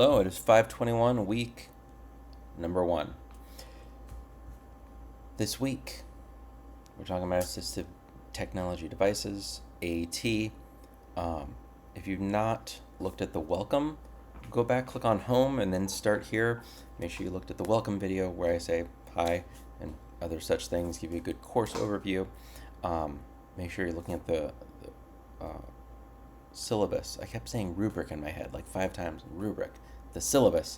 Hello, it is 521, week number 1. This week, we're talking about assistive technology devices, AT. If you've not looked at the welcome, go back, click on home, and then start here. Make sure you looked at the welcome video where I say hi and other such things, give you a good course overview. Make sure you're looking at the syllabus. I kept saying rubric in my head like 5 times. Rubric. The syllabus.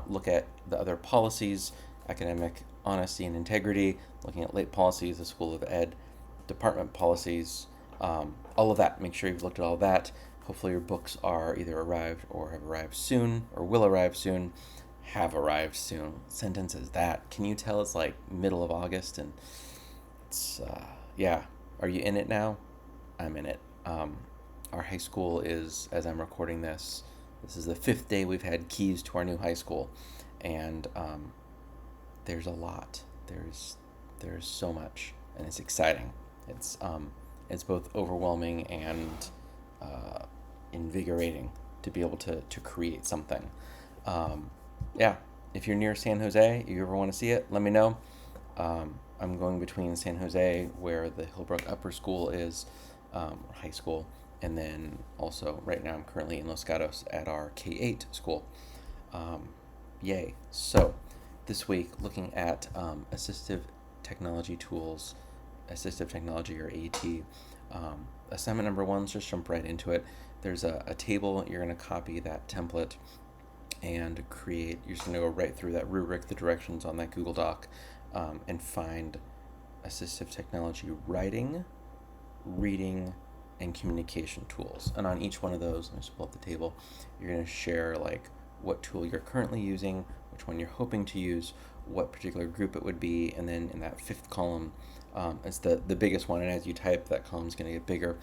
Look at the other policies, academic honesty and integrity, looking at late policies, the School of Ed, department policies, all of that. Make sure you've looked at all that. Hopefully your books are either arrived or have arrived soon or will arrive soon. Have arrived soon. What sentence is that? Can you tell it's like middle of August and it's, yeah. Are you in it now? I'm in it. Our high school is, as I'm recording this is the 5th day we've had keys to our new high school, and there's a lot. There's so much, and it's exciting. It's both overwhelming and invigorating to be able to create something. Yeah, if you're near San Jose, if you ever want to see it, let me know. I'm going between San Jose, where the Hillbrook Upper School is, high school, and then also right now I'm currently in Los Gatos at our K-8 school. Yay. So this week, looking at assistive technology tools, assistive technology or AT. Assignment number 1, let's just jump right into it. There's a table. You're going to copy that template and create, you're just going to go right through that rubric, the directions on that Google Doc, and find assistive technology writing, reading, and communication tools. And on each one of those, let me just pull up the table, you're going to share like what tool you're currently using, which one you're hoping to use, what particular group it would be, and then in that 5th column, it's the biggest one, and as you type, that column's going to get bigger,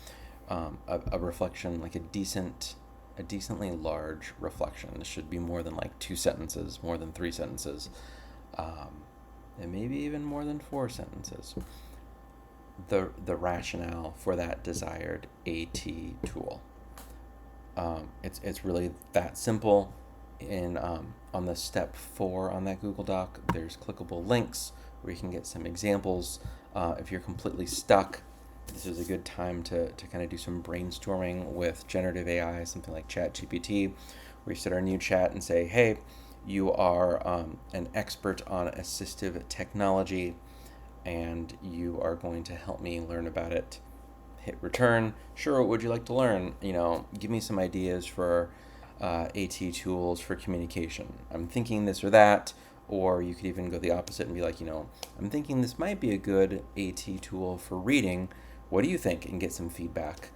a reflection, like a decently large reflection. This should be more than like 2 sentences, more than 3 sentences, and maybe even more than 4 sentences. The rationale for that desired AT tool. It's really that simple. In on the step 4 on that Google Doc, there's clickable links where you can get some examples. If you're completely stuck, this is a good time to kind of do some brainstorming with generative AI, something like ChatGPT, where you set our new chat and say, hey, you are an expert on assistive technology, and you are going to help me learn about it. Hit return. Sure, what would you like to learn? Give me some ideas for AT tools for communication. I'm thinking this or that. Or you could even go the opposite and be like, I'm thinking this might be a good AT tool for reading. What do you think? And get some feedback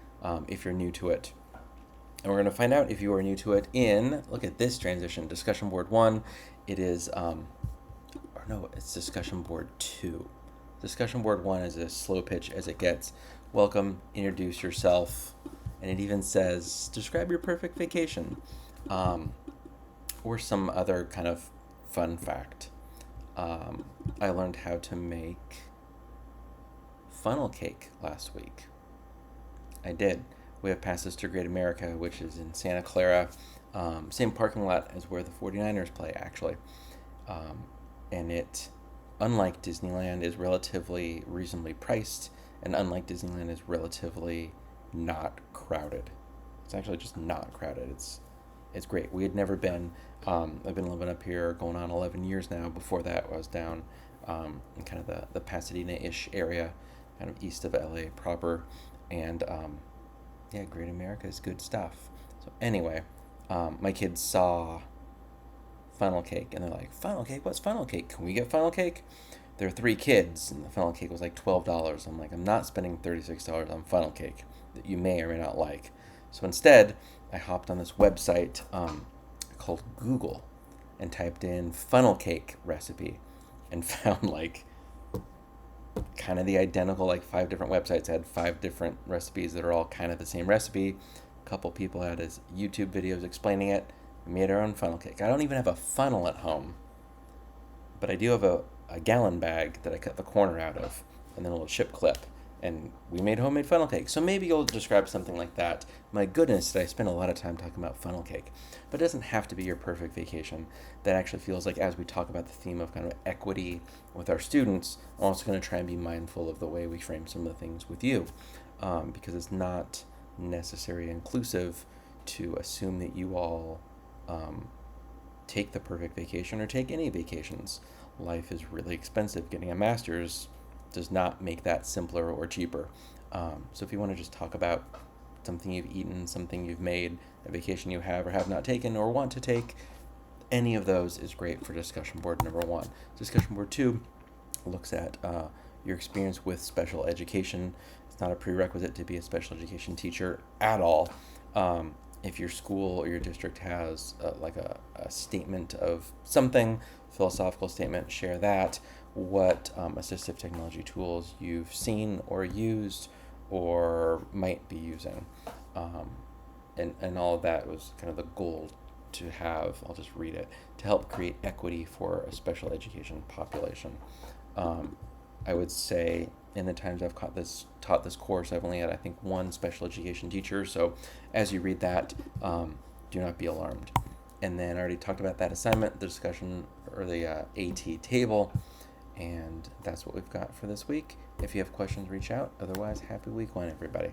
if you're new to it. And we're going to find out if you are new to it look at this transition, discussion board 1. It is, it's discussion board 2. Discussion board 1 is as slow pitch as it gets. Welcome, introduce yourself, and it even says, describe your perfect vacation, or some other kind of fun fact. I learned how to make funnel cake last week. I did. We have passes to Great America, which is in Santa Clara, same parking lot as where the 49ers play, actually. And it, unlike Disneyland, is relatively reasonably priced, and unlike Disneyland, is relatively not crowded. It's actually just not crowded. It's great. We had never been. I've been living up here going on 11 years now. Before that, I was down in kind of the Pasadena-ish area, kind of east of LA proper, and Great America is good stuff. So anyway, my kids saw funnel cake, and they're like, funnel cake? What's funnel cake? Can we get funnel cake? There are 3 kids, and the funnel cake was like $12. I'm like, I'm not spending $36 on funnel cake that you may or may not like. So instead, I hopped on this website called Google and typed in funnel cake recipe and found like kind of the identical, like 5 different websites had 5 different recipes that are all kind of the same recipe. A couple people had his YouTube videos explaining it. We made our own funnel cake. I don't even have a funnel at home, but I do have a gallon bag that I cut the corner out of, and then a little chip clip. and we made homemade funnel cake. So maybe you'll describe something like that. My goodness, did I spend a lot of time talking about funnel cake. But it doesn't have to be your perfect vacation. That actually feels like, as we talk about the theme of kind of equity with our students, I'm also going to try and be mindful of the way we frame some of the things with you, because it's not necessary inclusive to assume that you all take the perfect vacation or take any vacations. Life is really expensive. Getting a master's does not make that simpler or cheaper. So if you want to just talk about something you've eaten, something you've made, a vacation you have or have not taken or want to take, any of those is great for discussion board number 1. Discussion board 2 looks at your experience with special education. It's not a prerequisite to be a special education teacher at all. If your school or your district has like a statement of something, philosophical statement, share that. What assistive technology tools you've seen or used or might be using. And all of that was kind of the goal to have, I'll just read it, to help create equity for a special education population. I would say in the times I've taught this course, I've only had, I think, one special education teacher. So as you read that, do not be alarmed. And then I already talked about that assignment, the discussion, or the AT table. And that's what we've got for this week. If you have questions, reach out. Otherwise, happy week 1, everybody.